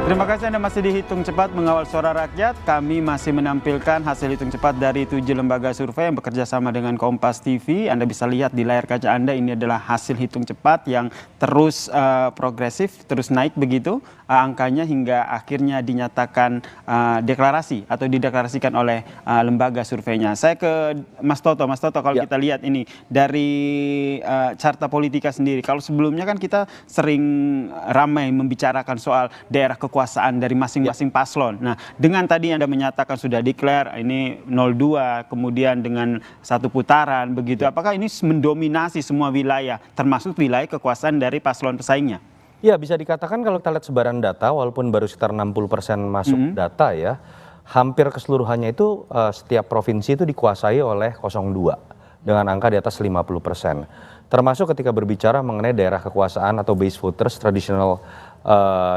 Terima kasih Anda masih di Hitung Cepat Mengawal Suara Rakyat. Kami masih menampilkan hasil hitung cepat dari 7 lembaga survei yang bekerja sama dengan Kompas TV. Anda bisa lihat di layar kaca Anda, ini adalah hasil hitung cepat yang terus progresif, terus naik begitu angkanya hingga akhirnya dinyatakan deklarasi atau dideklarasikan oleh lembaga surveinya. Saya ke Mas Toto. Mas Toto, kalau kita lihat ini dari Carta Politika sendiri, kalau sebelumnya kan kita sering ramai membicarakan soal daerah kekuasaan dari masing-masing paslon. Nah, dengan tadi Anda menyatakan sudah declare ini 02, kemudian dengan satu putaran begitu, apakah ini mendominasi semua wilayah, termasuk wilayah kekuasaan dari paslon pesaingnya? Ya, bisa dikatakan kalau kita lihat sebaran data, walaupun baru sekitar 60% masuk data ya, hampir keseluruhannya itu setiap provinsi itu dikuasai oleh 02 dengan angka di atas 50%. Termasuk ketika berbicara mengenai daerah kekuasaan atau base voters, tradisional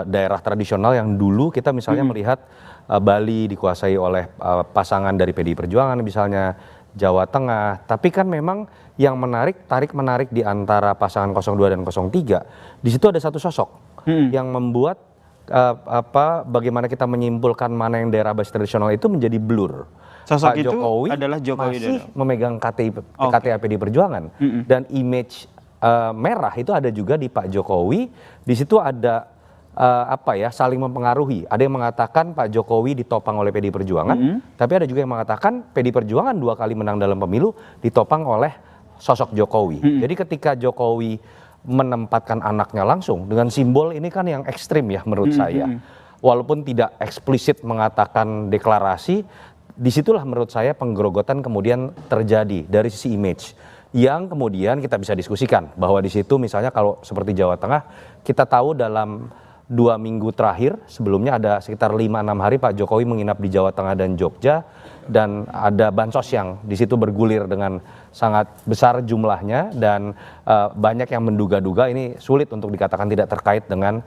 daerah tradisional yang dulu kita misalnya melihat Bali dikuasai oleh pasangan dari PDI Perjuangan misalnya, Jawa Tengah. Tapi kan memang yang tarik-menarik di antara pasangan 02 dan 03, di situ ada satu sosok yang membuat bagaimana kita menyimpulkan mana yang daerah basis tradisional itu menjadi blur. Sosok Pak itu Jokowi adalah Jokowi masih memegang KTA PDI Perjuangan dan image merah itu ada juga di Pak Jokowi. Di situ ada saling mempengaruhi. Ada yang mengatakan Pak Jokowi ditopang oleh PDI Perjuangan, tapi ada juga yang mengatakan PDI Perjuangan 2 kali menang dalam pemilu ditopang oleh sosok Jokowi. Jadi ketika Jokowi menempatkan anaknya langsung dengan simbol ini kan yang ekstrim ya menurut saya. Walaupun tidak eksplisit mengatakan deklarasi, disitulah menurut saya penggerogotan kemudian terjadi dari sisi image. Yang kemudian kita bisa diskusikan bahwa di situ misalnya kalau seperti Jawa Tengah, kita tahu dalam 2 minggu terakhir sebelumnya ada sekitar 5-6 hari Pak Jokowi menginap di Jawa Tengah dan Jogja, dan ada bansos yang di situ bergulir dengan sangat besar jumlahnya, dan banyak yang menduga-duga ini sulit untuk dikatakan tidak terkait dengan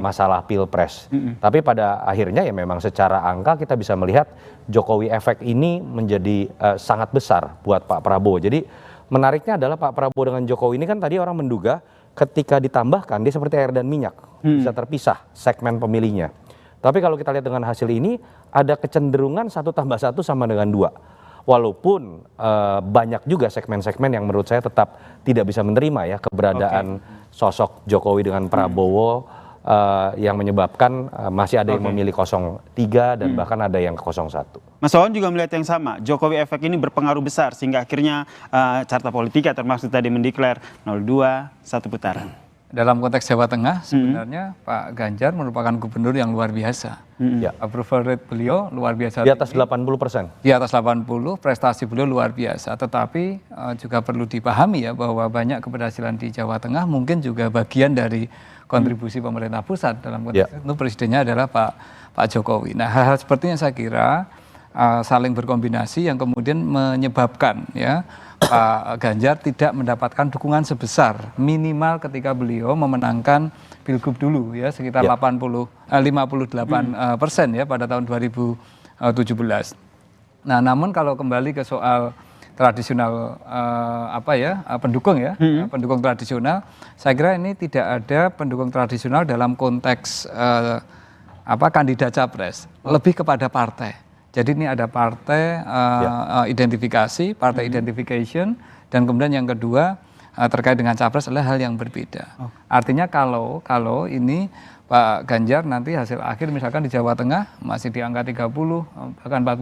masalah Pilpres. Tapi pada akhirnya ya memang secara angka kita bisa melihat Jokowi efek ini menjadi sangat besar buat Pak Prabowo. Jadi menariknya adalah Pak Prabowo dengan Jokowi ini kan tadi orang menduga ketika ditambahkan dia seperti air dan minyak, bisa terpisah segmen pemilihnya. Tapi kalau kita lihat dengan hasil ini ada kecenderungan 1+1 sama dengan 2. Walaupun banyak juga segmen-segmen yang menurut saya tetap tidak bisa menerima ya keberadaan sosok Jokowi dengan Prabowo, yang menyebabkan masih ada yang memilih 03 dan bahkan ada yang ke 01. Mas Wawan juga melihat yang sama, Jokowi efek ini berpengaruh besar sehingga akhirnya Carta Politika termasuk tadi mendeklar 02 satu putaran. Dalam konteks Jawa Tengah sebenarnya Pak Ganjar merupakan gubernur yang luar biasa. Approval rate beliau luar biasa. Di atas 80%. Di atas 80, prestasi beliau luar biasa. Tetapi juga perlu dipahami ya bahwa banyak keberhasilan di Jawa Tengah mungkin juga bagian dari kontribusi pemerintah pusat. Dalam konteks itu presidennya adalah Pak Jokowi. Nah, hal-hal seperti yang saya kira saling berkombinasi yang kemudian menyebabkan ya Pak Ganjar tidak mendapatkan dukungan sebesar minimal ketika beliau memenangkan Pilgub dulu ya sekitar 58% ya pada tahun 2017. Nah, namun kalau kembali ke soal tradisional pendukung ya, pendukung tradisional, saya kira ini tidak ada pendukung tradisional dalam konteks kandidat capres, lebih kepada partai. Jadi ini ada partai identifikasi, partai identification, dan kemudian yang kedua terkait dengan capres adalah hal yang berbeda. Artinya kalau ini Pak Ganjar nanti hasil akhir misalkan di Jawa Tengah masih di angka 30 bahkan 40%,